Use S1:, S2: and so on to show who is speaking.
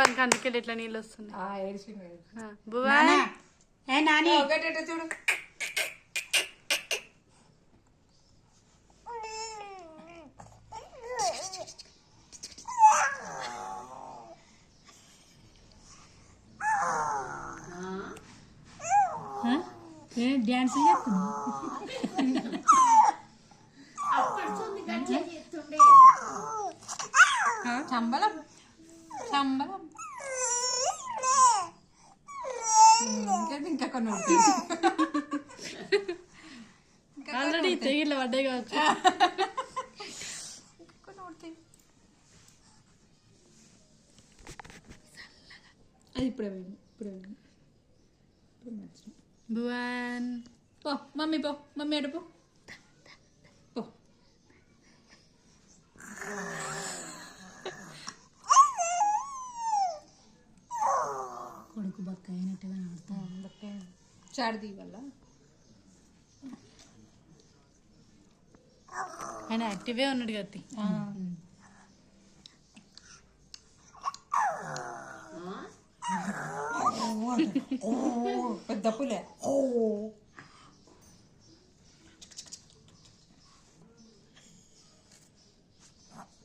S1: భువానికి అందుకే ఇట్లా నీళ్ళు వస్తున్నాయి. భువా
S2: చూడు డ్యాన్స్ చంబలం చంబలం ఇంకా కొన్ని
S1: ఆల్రెడీ తెగిళ్ళ పడ్డాయి కావచ్చు.
S2: అది ఇప్పుడే
S1: భువన్
S2: పో మమ్మీ అడుపు పో. కొడుకు బక్క అయినట్టుగా ఆడతా చాడిది వల్ల
S1: ఆయన యాక్టివే ఉన్నాడు కత్తి.
S2: పెద్ద పులే